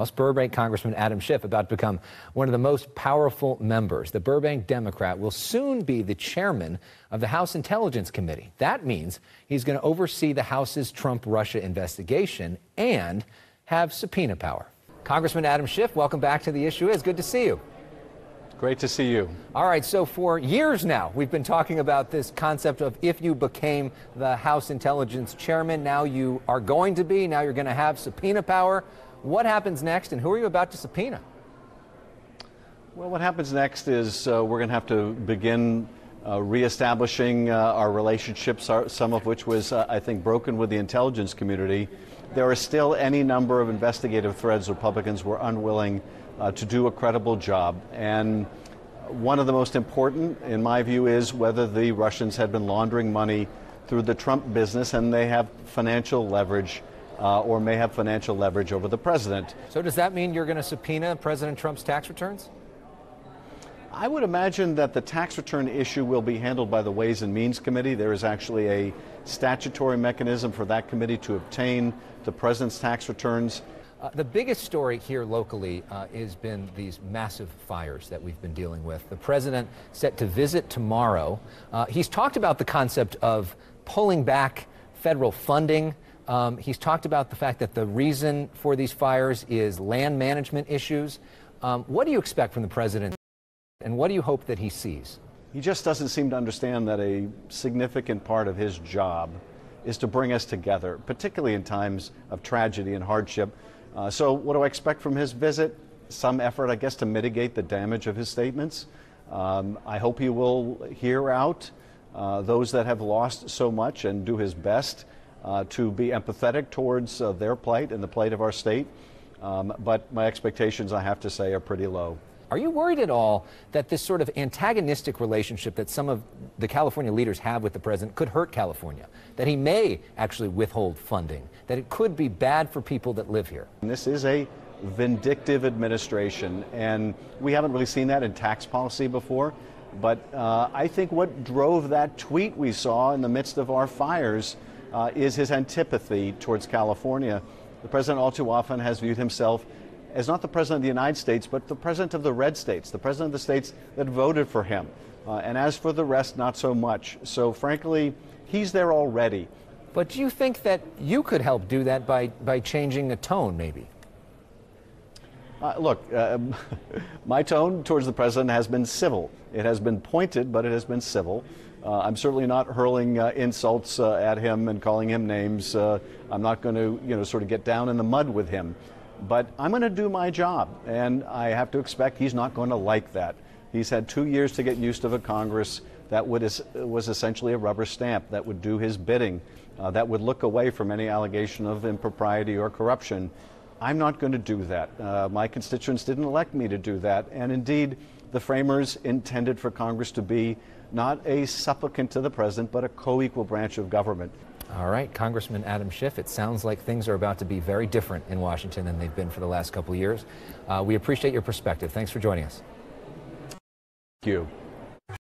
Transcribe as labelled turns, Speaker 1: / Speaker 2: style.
Speaker 1: House, Burbank Congressman Adam Schiff, about to become one of the most powerful members. The Burbank Democrat will soon be the chairman of the House Intelligence Committee. That means he's going to oversee the House's Trump-Russia investigation and have subpoena power. Congressman Adam Schiff, welcome back to The Issue Is. Good to see you.
Speaker 2: Great to see you.
Speaker 1: All right, so for years now, we've been talking about this concept of if you became the House Intelligence Chairman, now you are going to be, now you're going to have subpoena power. What happens next, and who are you about to subpoena?
Speaker 2: Well, what happens next is we're going to have to begin reestablishing our relationships, some of which was, I think, broken with the intelligence community. There are still any number of investigative threads Republicans were unwilling to do a credible job. And one of the most important, in my view, is whether the Russians had been laundering money through the Trump business and they have financial leverage or may have financial leverage over the president.
Speaker 1: So does that mean you're going to subpoena President Trump's tax returns?
Speaker 2: I would imagine that the tax return issue will be handled by the Ways and Means Committee. There is actually a statutory mechanism for that committee to obtain the president's tax returns.
Speaker 1: The biggest story here locally has been these massive fires that we've been dealing with. The president set to visit tomorrow. He's talked about the concept of pulling back federal funding. He's talked about the fact that the reason for these fires is land management issues. What do you expect from the president, and what do you hope that he sees?
Speaker 2: He just doesn't seem to understand that a significant part of his job is to bring us together, particularly in times of tragedy and hardship. So what do I expect from his visit? Some effort, I guess, to mitigate the damage of his statements. I hope he will hear out those that have lost so much and do his best to be empathetic towards their plight and the plight of our state. But my expectations, I have to say, are pretty low.
Speaker 1: Are you worried at all that this sort of antagonistic relationship that some of the California leaders have with the president could hurt California? That he may actually withhold funding? That it could be bad for people that live here?
Speaker 2: And this is a vindictive administration, and we haven't really seen that in tax policy before. But I think what drove that tweet we saw in the midst of our fires is his antipathy towards California. The president all too often has viewed himself as not the president of the United States, but the president of the red states, the president of the states that voted for him. And as for the rest, not so much. So frankly, he's there already.
Speaker 1: But do you think that you could help do that by changing the tone, maybe?
Speaker 2: Look, my tone towards the president has been civil. It has been pointed, but it has been civil. I'm certainly not hurling insults at him and calling him names. I'm not going to, sort of get down in the mud with him. But I'm going to do my job, and I have to expect he's not going to like that. He's had 2 years to get used to a Congress that was essentially a rubber stamp, that would do his bidding, that would look away from any allegation of impropriety or corruption. I'm not going to do that. My constituents didn't elect me to do that, and indeed, the framers intended for Congress to be not a supplicant to the president, but a co-equal branch of government.
Speaker 1: All right, Congressman Adam Schiff, it sounds like things are about to be very different in Washington than they've been for the last couple of years. We appreciate your perspective. Thanks for joining us.
Speaker 2: Thank you.